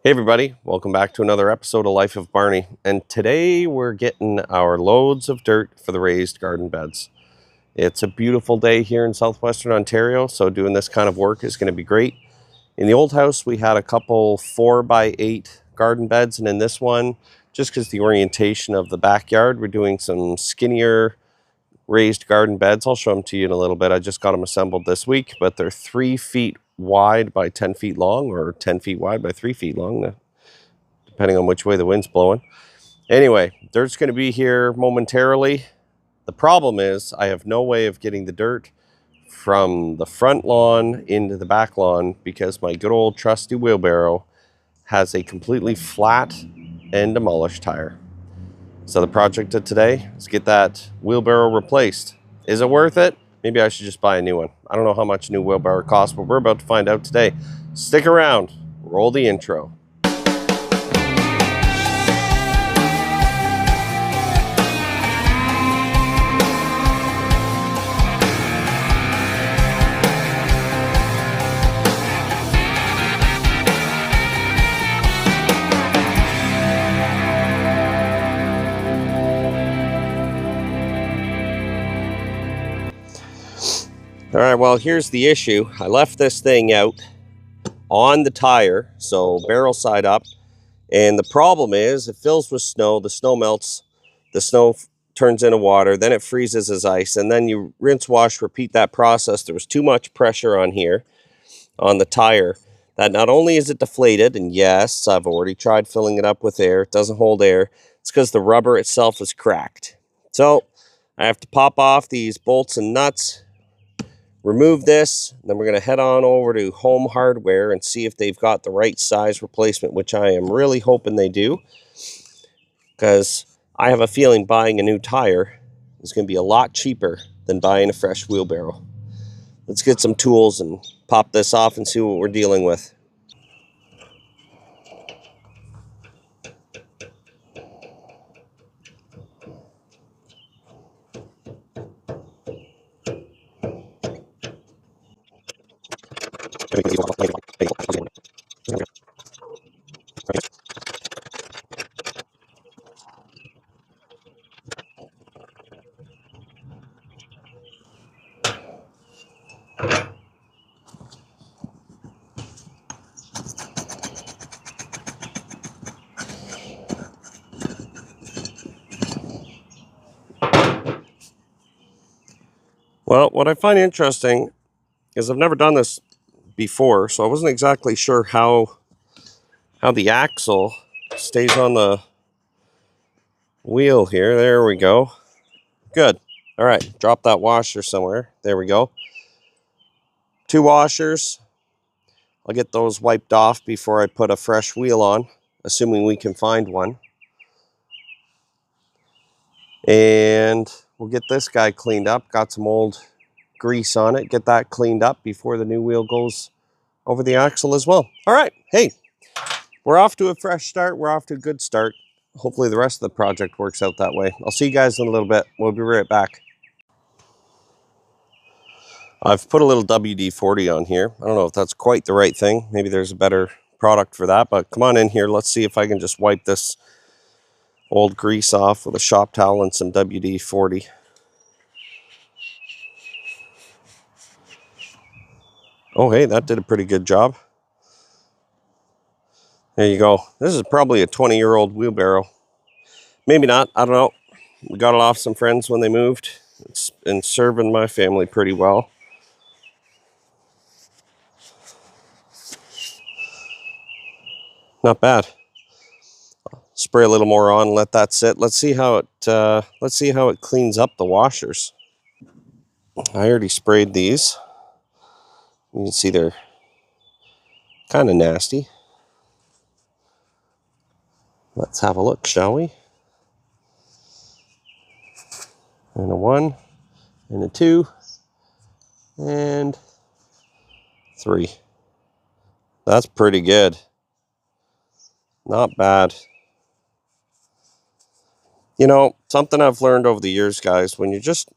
Hey everybody, welcome back to another episode of Life of Barney. And today we're getting our loads of dirt for the raised garden beds. It's a beautiful day here in southwestern Ontario, so doing this kind of work is going to be great. In the old house we had a couple 4x8 garden beds, and in this one, just because the orientation of the backyard, we're doing some skinnier raised garden beds. I'll show them to you in a little bit. I just got them assembled this week, but they're 3 feet wide by 10 feet long, or 10 feet wide by 3 feet long, depending on which way the wind's blowing. Anyway, dirt's going to be here momentarily. The problem is I have no way of getting the dirt from the front lawn into the back lawn because my good old trusty wheelbarrow has a completely flat and demolished tire. So the project of today is get that wheelbarrow replaced. Is it worth it? Maybe I should just buy a new one. I don't know how much a new wheelbarrow costs, but we're about to find out today. Stick around. Roll the intro. All right, well, here's the issue. I left this thing out on the tire, so barrel side up. And the problem is it fills with snow. The snow melts. The snow turns into water. Then it freezes as ice. And then you rinse, wash, repeat that process. There was too much pressure on here, on the tire, that not only is it deflated, and yes, I've already tried filling it up with air. It doesn't hold air. It's because the rubber itself is cracked. So I have to pop off these bolts and nuts, remove this, then we're going to head on over to Home Hardware and see if they've got the right size replacement, which I am really hoping they do, because I have a feeling buying a new tire is going to be a lot cheaper than buying a fresh wheelbarrow. Let's get some tools and pop this off and see what we're dealing with. Well, what I find interesting is I've never done this before, so I wasn't exactly sure how the axle stays on the wheel here. There we go. Good. All right, drop that washer somewhere. There we go. 2 washers. I'll get those wiped off before I put a fresh wheel on, assuming we can find one. And we'll get this guy cleaned up. Got some old grease on it. Get that cleaned up before the new wheel goes over the axle as well. All right. Hey, we're off to a fresh start. We're off to a good start. Hopefully the rest of the project works out that way. I'll see you guys in a little bit. We'll be right back. I've put a little WD-40 on here. I don't know if that's quite the right thing. Maybe there's a better product for that, but come on in here. Let's see if I can just wipe this old grease off with a shop towel and some WD-40. Oh, hey, that did a pretty good job. There you go. This is probably a 20-year-old wheelbarrow. Maybe not. I don't know. We got it off some friends when they moved. It's been serving my family pretty well. Not bad. Spray a little more on, let that sit. Let's see how it cleans up the washers. I already sprayed these. You can see they're kind of nasty. Let's have a look, shall we? And a 1, and a 2, and 3. That's pretty good. Not bad. You know, something I've learned over the years, guys, when you're just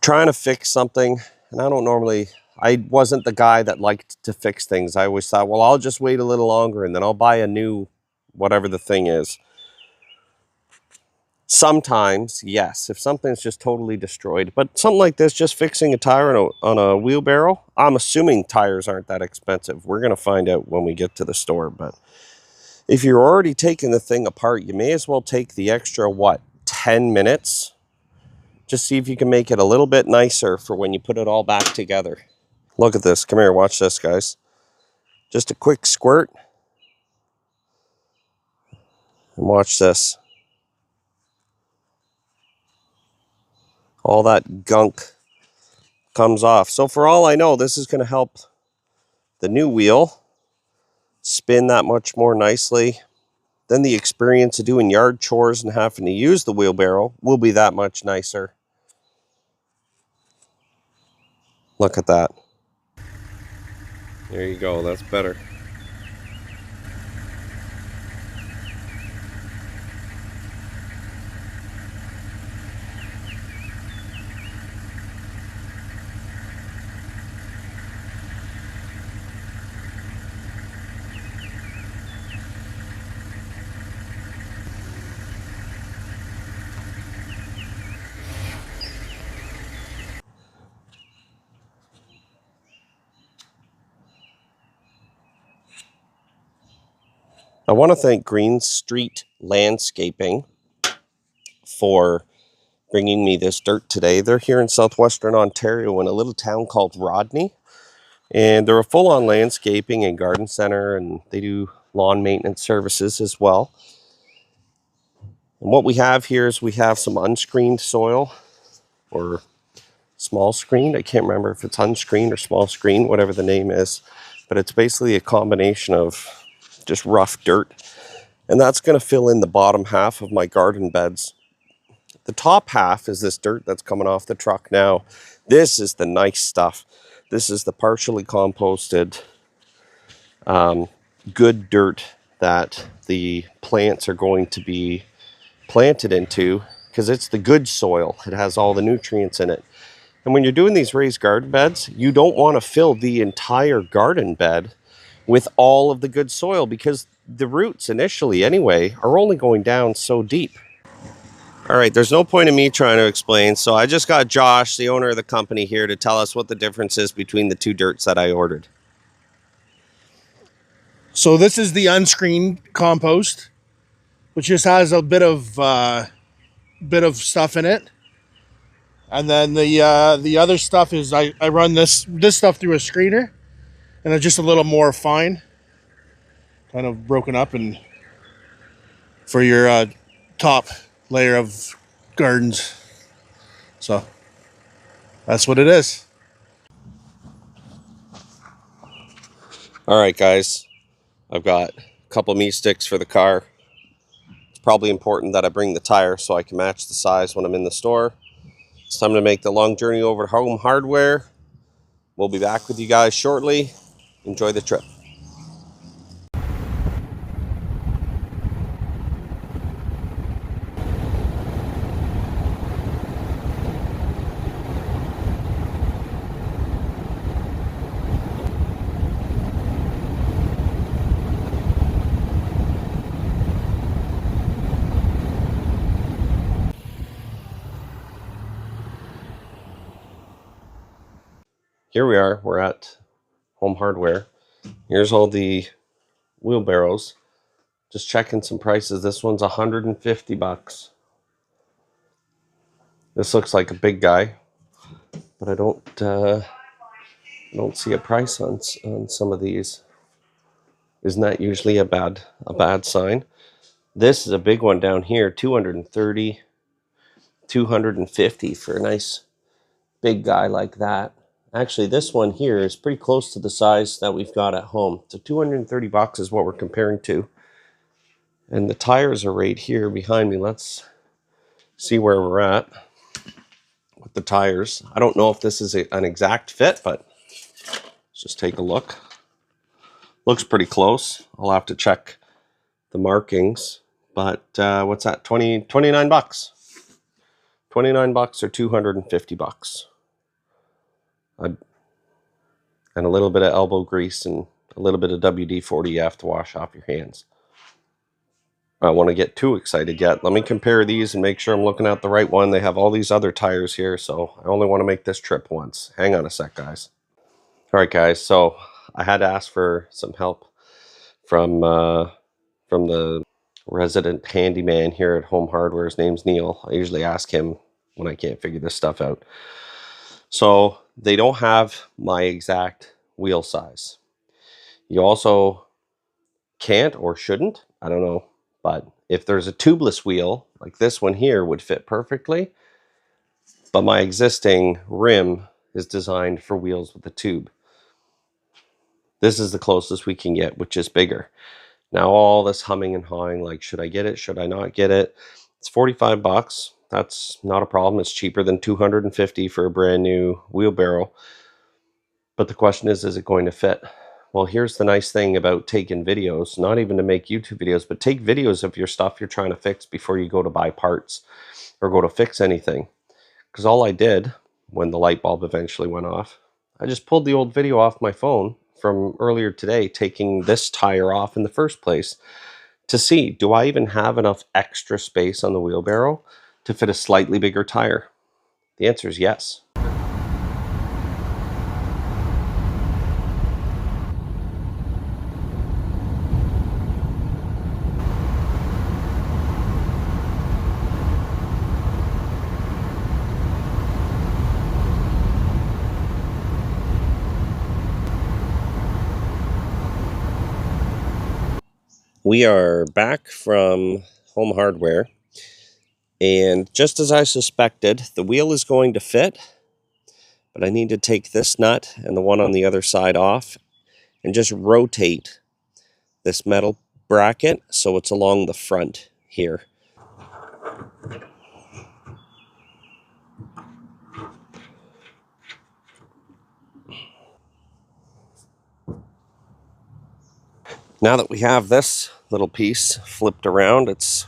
trying to fix something, and I don't normally, I wasn't the guy that liked to fix things. I always thought, well, I'll just wait a little longer and then I'll buy a new whatever the thing is. Sometimes, yes, if something's just totally destroyed. But something like this, just fixing a tire on a wheelbarrow, I'm assuming tires aren't that expensive. We're going to find out when we get to the store. But if you're already taking the thing apart, you may as well take the extra, 10 minutes? Just see if you can make it a little bit nicer for when you put it all back together. Look at this. Come here, watch this, guys. Just a quick squirt. And watch this. All that gunk comes off. So for all I know, this is going to help the new wheel spin that much more nicely. Then the experience of doing yard chores and having to use the wheelbarrow will be that much nicer. Look at that. There you go, that's better. I want to thank Green Street Landscaping for bringing me this dirt today. They're here in southwestern Ontario in a little town called Rodney. And they're a full-on landscaping and garden center, and they do lawn maintenance services as well. And what we have here is we have some unscreened soil, or small screened. I can't remember if it's unscreened or small screened, whatever the name is. But it's basically a combination of just rough dirt. And that's going to fill in the bottom half of my garden beds. The top half is this dirt that's coming off the truck now. This is the nice stuff. This is the partially composted, good dirt that the plants are going to be planted into, because it's the good soil. It has all the nutrients in it. And when you're doing these raised garden beds, you don't want to fill the entire garden bed with all of the good soil, because the roots initially anyway are only going down so deep. All right, there's no point in me trying to explain, so I just got Josh, the owner of the company, here to tell us what the difference is between the two dirts that I ordered. So this is the unscreened compost, which just has a bit of stuff in it, and then the other stuff is I run this stuff through a screener, and it's just a little more fine, kind of broken up, and for your top layer of gardens. So that's what it is. All right, guys, I've got a couple meat sticks for the car. It's probably important that I bring the tire so I can match the size when I'm in the store. It's time to make the long journey over to Home Hardware. We'll be back with you guys shortly. Enjoy the trip. Here we are, we're at Home Hardware. Here's all the wheelbarrows. Just checking some prices. This one's 150 bucks. This looks like a big guy, but I don't see a price on some of these. Isn't that usually a bad sign? This is a big one down here, 230, 250 for a nice big guy like that. Actually, this one here is pretty close to the size that we've got at home. So 230 bucks is what we're comparing to. And the tires are right here behind me. Let's see where we're at with the tires. I don't know if this is an exact fit, but let's just take a look. Looks pretty close. I'll have to check the markings. But what's that? 29 bucks. 29 bucks or 250 bucks. and a little bit of elbow grease and a little bit of WD-40 you have to wash off your hands. I don't want to get too excited yet. Let me compare these and make sure I'm looking at the right one. They have all these other tires here, so I only want to make this trip once. Hang on a sec, guys. All right, guys, so I had to ask for some help from the resident handyman here at Home Hardware. His name's Neil. I usually ask him when I can't figure this stuff out. So they don't have my exact wheel size. You also can't or shouldn't, I don't know, but if there's a tubeless wheel, like this one here would fit perfectly, but my existing rim is designed for wheels with a tube. This is the closest we can get, which is bigger. Now all this humming and hawing, like, should I get it? Should I not get it? It's 45 bucks. That's not a problem. It's cheaper than 250 for a brand new wheelbarrow. But the question is it going to fit? Well, here's the nice thing about taking videos, not even to make YouTube videos, but take videos of your stuff you're trying to fix before you go to buy parts or go to fix anything. Because all I did when the light bulb eventually went off, I just pulled the old video off my phone from earlier today, taking this tire off in the first place to see, do I even have enough extra space on the wheelbarrow to fit a slightly bigger tire? The answer is yes. We are back from Home Hardware, and just as I suspected, the wheel is going to fit, but I need to take this nut and the one on the other side off and just rotate this metal bracket so it's along the front here. Now that we have this little piece flipped around, it's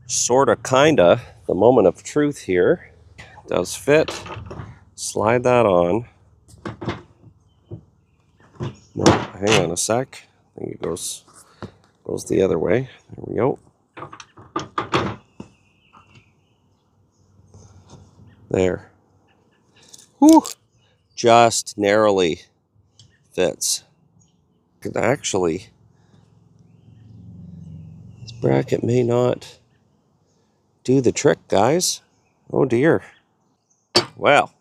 sorta kinda the moment of truth here. It does fit. Slide that on. No, hang on a sec. I think it goes the other way. There we go. There. Whew. Just narrowly fits. Could actually, this bracket may not do the trick, guys. Oh dear. Well,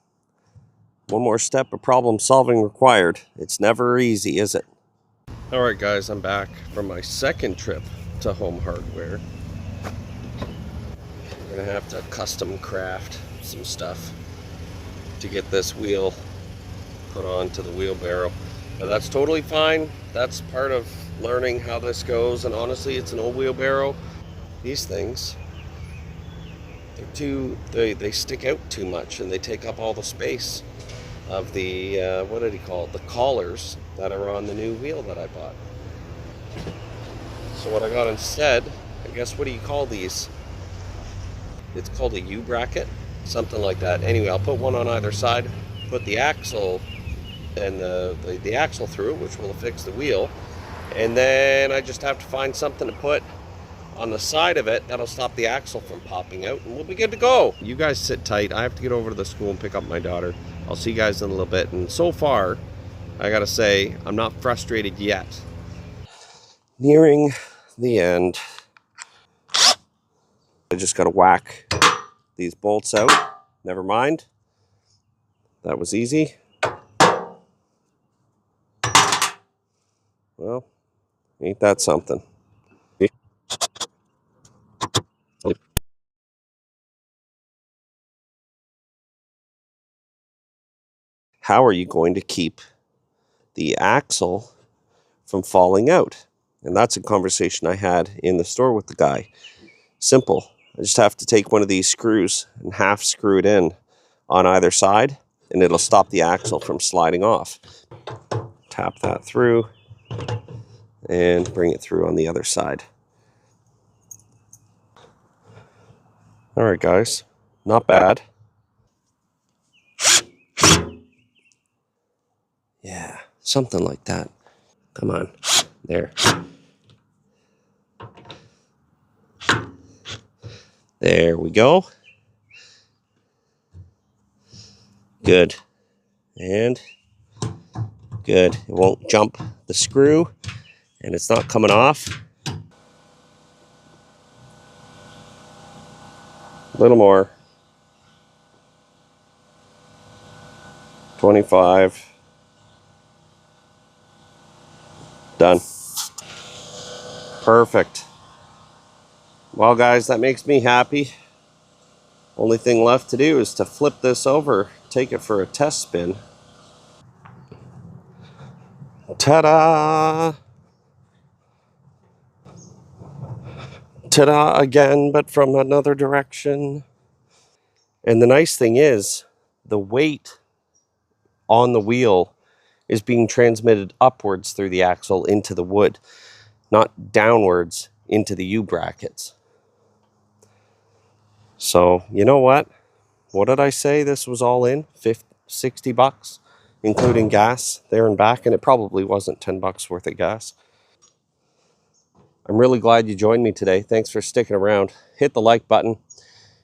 one more step of problem solving required. It's never easy, is it? All right, guys, I'm back from my second trip to Home Hardware. We're gonna have to custom craft some stuff to get this wheel put onto the wheelbarrow. Now, that's totally fine. That's part of learning how this goes. And honestly, it's an old wheelbarrow. These things, they stick out too much and they take up all the space of the, what did he call it? The collars that are on the new wheel that I bought. So what I got instead, I guess, what do you call these? It's called a U-bracket, something like that. Anyway, I'll put one on either side, put the axle and the axle through it, which will fix the wheel. And then I just have to find something to put on the side of it that'll stop the axle from popping out, and we'll be good to go. You guys sit tight. I have to get over to the school and pick up my daughter. I'll see you guys in a little bit. And so far, I gotta say, I'm not frustrated yet. Nearing the end. I just gotta whack these bolts out. Never mind. That was easy. Well, ain't that something? How are you going to keep the axle from falling out? And that's a conversation I had in the store with the guy. Simple. I just have to take one of these screws and half screw it in on either side, and it'll stop the axle from sliding off. Tap that through and bring it through on the other side. All right, guys, not bad. Something like that. Come on. There. There we go. Good. And good. It won't jump the screw, and it's not coming off. A little more. 25. Done. Perfect. Well, guys, that makes me happy. Only thing left to do is to flip this over, take it for a test spin. Ta-da! Ta-da again, but from another direction. And the nice thing is, the weight on the wheel is being transmitted upwards through the axle into the wood, not downwards into the U-brackets. So, you know what? What did I say this was all in? 60 bucks, including gas there and back, and it probably wasn't 10 bucks worth of gas. I'm really glad you joined me today. Thanks for sticking around. Hit the like button.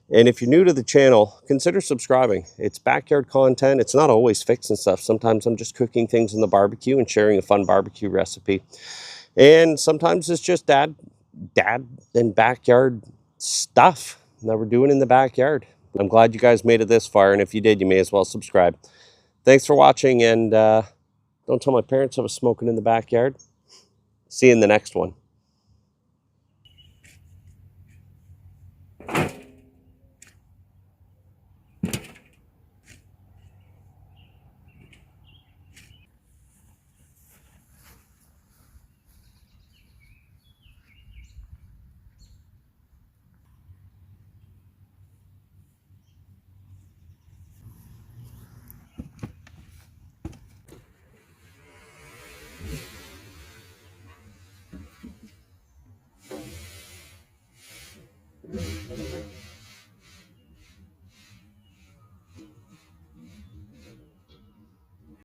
And if you're new to the channel, consider subscribing. It's backyard content. It's not always fixing stuff. Sometimes I'm just cooking things in the barbecue and sharing a fun barbecue recipe. And sometimes it's just dad and backyard stuff that we're doing in the backyard. I'm glad you guys made it this far. And if you did, you may as well subscribe. Thanks for watching. And don't tell my parents I was smoking in the backyard. See you in the next one.